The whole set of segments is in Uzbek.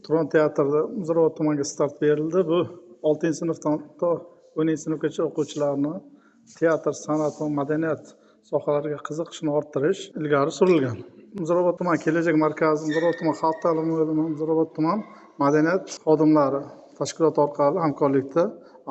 Turon teatrida Muzrabot tumaniga start berildi. Bu 6-sinfdan to 10-sinfgacha o'quvchilarni teatr, san'at va madaniyat sohalariga qiziqishini orttirish ilgari surilgan. Muzrabot tuman kelajak markazi, Muzrabot tuman xalq ta'limi bo'limi, Muzrabot tuman madaniyat xodimlari tashkilot orqali hamkorlikda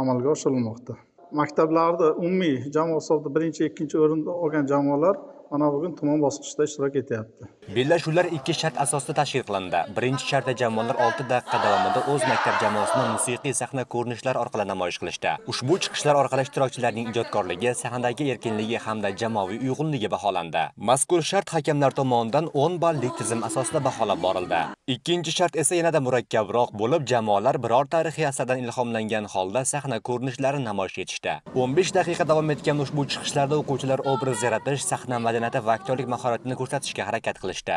amalga oshirilmoqda. Maktablarda umumiy jamoa hisobida 1-2 o'rinda olgan jamoalar mana bugun tuman bosqichida ishtirok etyapti. Bellashuvlar 2 shart asosida tashkil qilindi. Birinchi shartda jamoalar 6 daqiqa davomida o'z maktab jamoasini musiqiy sahna ko'rinishlari orqali namoyish qilishdi. Ushbu chiqishlar orqali ishtirokchilarning ijodkorligi, sahnadagi erkinligi hamda jamoaviy uyg'unligi baholandi. Mazkur shart hakamlar tomonidan 10 ballik tizim asosida baholab borildi. Ikkinchi shart esa yanada murakkabroq bo'lib, jamoalar biror tarixiy asardan ilhomlangan holda sahna ko'rinishlarini namoyish etishdi. 15 daqiqa davom etgan ushbu chiqishlarda o'quvchilar obraz yaratish, sahna madaniyati va aktyorlik mahoratini ko'rsatishga harakat qilishdi.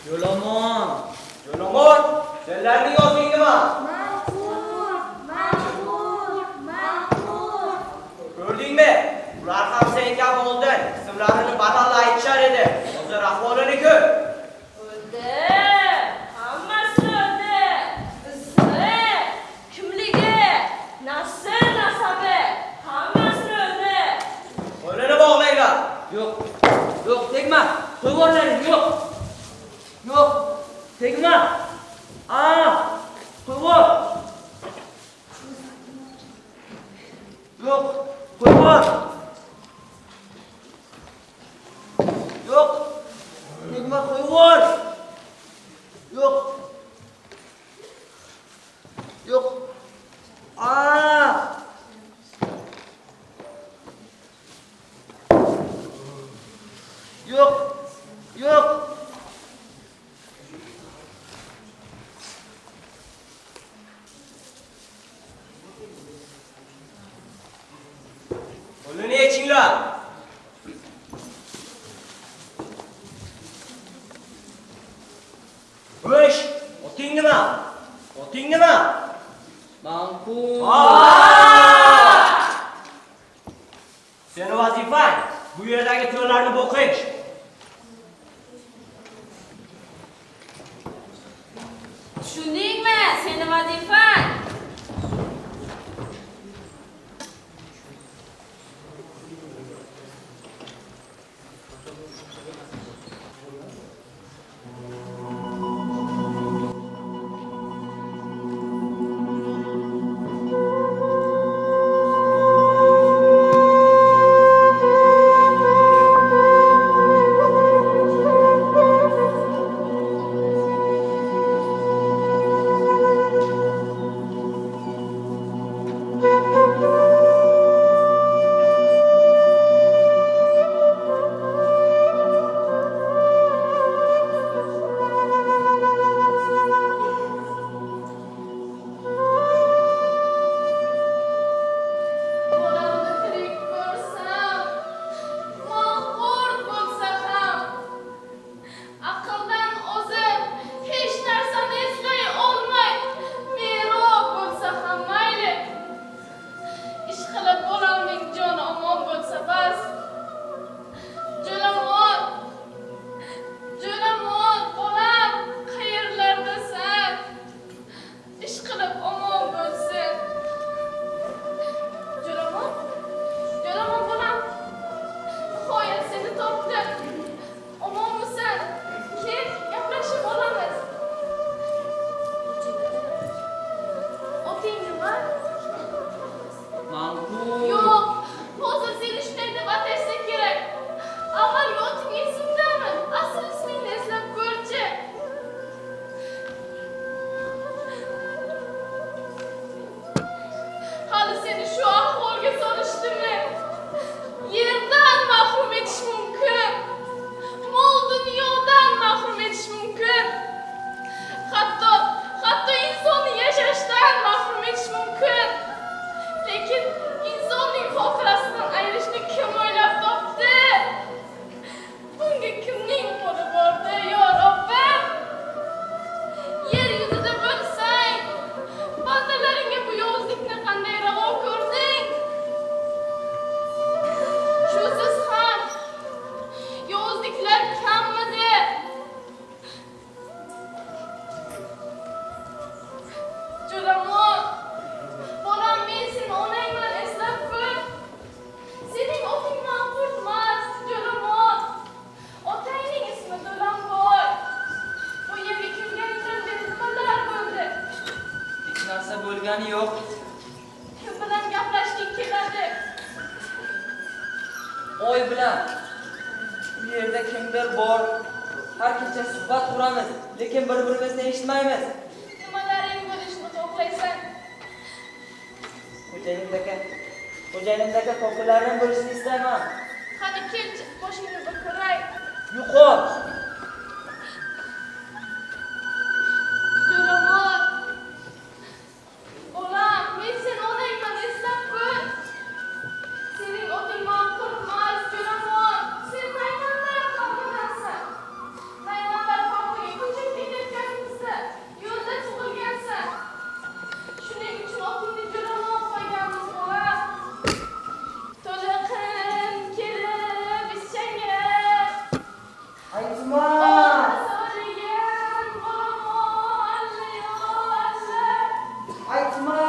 Yo'lamon, senlarning yozing nima? Ma'qul. Ko'rdingmi? Ular ham sen kabi oldin ismlarini batalla aytishar edi. Hozir ahvolini ko'r. O'ldi. Hammasi o'ldi. Ismi, kimligi, nasabi, hammasi o'ldi. Qo'lini bog'langlar. Yo'q, tegma. Qo'yvorlaring, yo'q. Tegma. Qo'yvor. Yo'q, qo'yvor. Yo'q. Tegma, qo'yvor. Yo'q. Yo'q. Yo'q. Qo'lini yechinglar. Bo'sh, oting nima? Ma'qul. Seni vazifang bu yerdagi to'rlarni bo'qish. Tushundingmi? Seni vazifang. bo'lgani yo'q. Kim bilan gaplashging keladi? Oy bilan. Bu yerda kimdir bor. Har kecha suhbat quramiz, lekin bir-birimizni eshitmaymiz. Nimalaring bo'lishini xohlaysan? Xo'jayinimdagi ko'plarning bo'lishini istayman. Qani kel, boshingni bir ko'ray. Yo'qol. Jo'ramon. Bolam, men seni onangman, eslab qo'y. Sening oting Qo'rqmas, Jo'ramon. Sen Naymanlar qavmidansan. Naymanlar qavmiga ko'chib ketayotganingizda yo'lda tug'ilgansan. Shuning uchun otingni Jo'ramon qo'yganmiz, bolam. To'liqin kelib ischangga. Aytma. Aytma.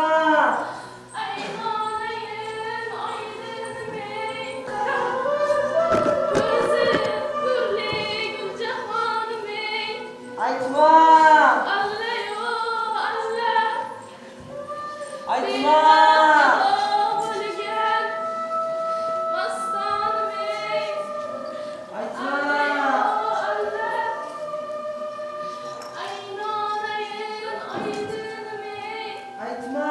Aytma. Aytma. Aytma. Aytma.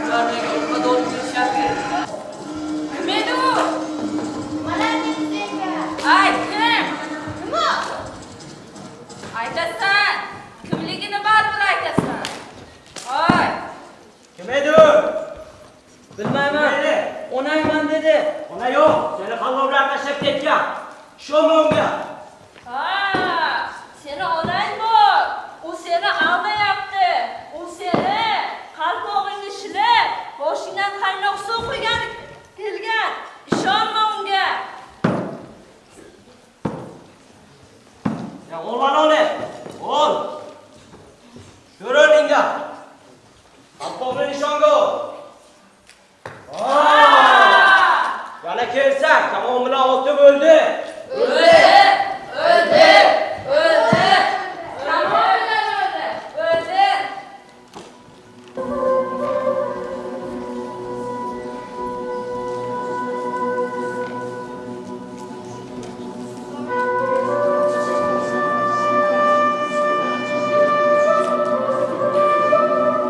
Ular nega o'qqa doğru kelishyapti? Aytasan, kimligini baribir aytasan. Hoy, Kim edi u? Bilmayman. Onayman dedi. Ona yo'q, seni qallovlar tashlab ketgan. Ishonma unga. ha, seni onang bor. U seni almayapti. U seni qalpog'ingni shilib, boshingdan qaynoq suv quygan kelgan. Ishonma unga. Ya o'g'lan ole. Ol. Ko'rindingga. Qalpoqni nishonga ol. Yana kelsak, tamom bilan otib o'ldi. O'ldi. Tamom bilan o'ldi.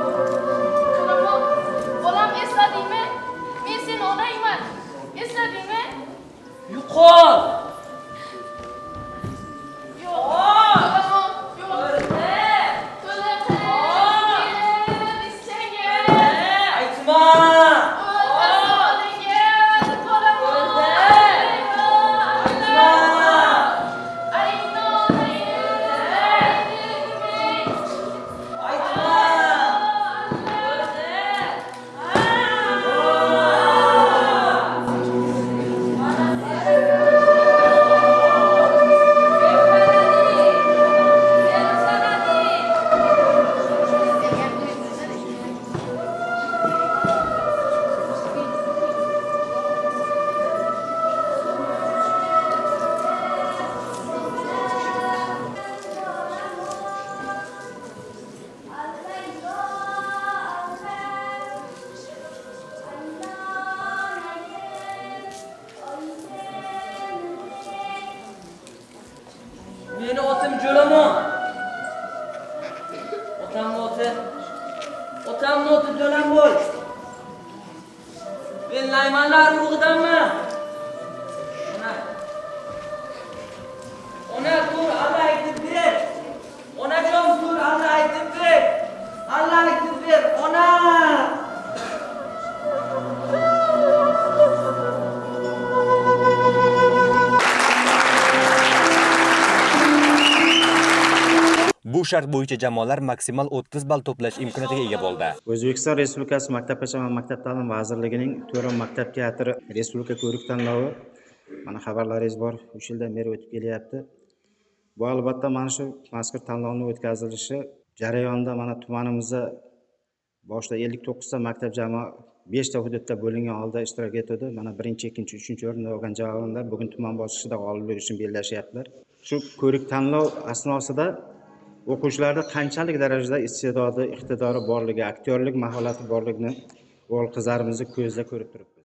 Jo'ramon, bolam esladingmi? Men seni onangman. Esladingmi? Yo'qol. Yo'q. Jo'ramon, yo'q. To'liqin kelib ischangga. Aytma. Meni otim Jo'ramon. Otamni oti Jo'ramboy. Men Naymanlar urug'idanman. Ona tur Allah aytib ber. Onajon tur Allah aytib ber. Allah aytib ber. Ona. Bu shart bo'yicha jamoalar maksimal 30 ball to'plash imkoniyatiga ega bo'ldi. O'zbekiston Respublikasi Maktabgacha va Maktab ta'lim vazirligining To'ra maktab teatri respublika ko'rik tanlovi mana xabarlaringiz bor, 3 yildan beri o'tib kelyapti. Bu albatta mana shu mazkur tanlovning o'tkazilishi jarayonida mana tumanimizda boshida 59 ta maktab jamoa 5 ta hududda bo'lingan holda ishtirok etdi. Mana 1-chi, 2-chi, 3-chi o'rinda olgan javoblar bugun tuman bosqichida g'oliblik uchun bellashyaptilar. Shu ko'rik tanlov asnosida o'quvchilarda qanchalik darajada iste'dodi, iqtidori borligi, aktyorlik mahorati borligini o'g'il qizlarimizni ko'zda ko'rib turibdi.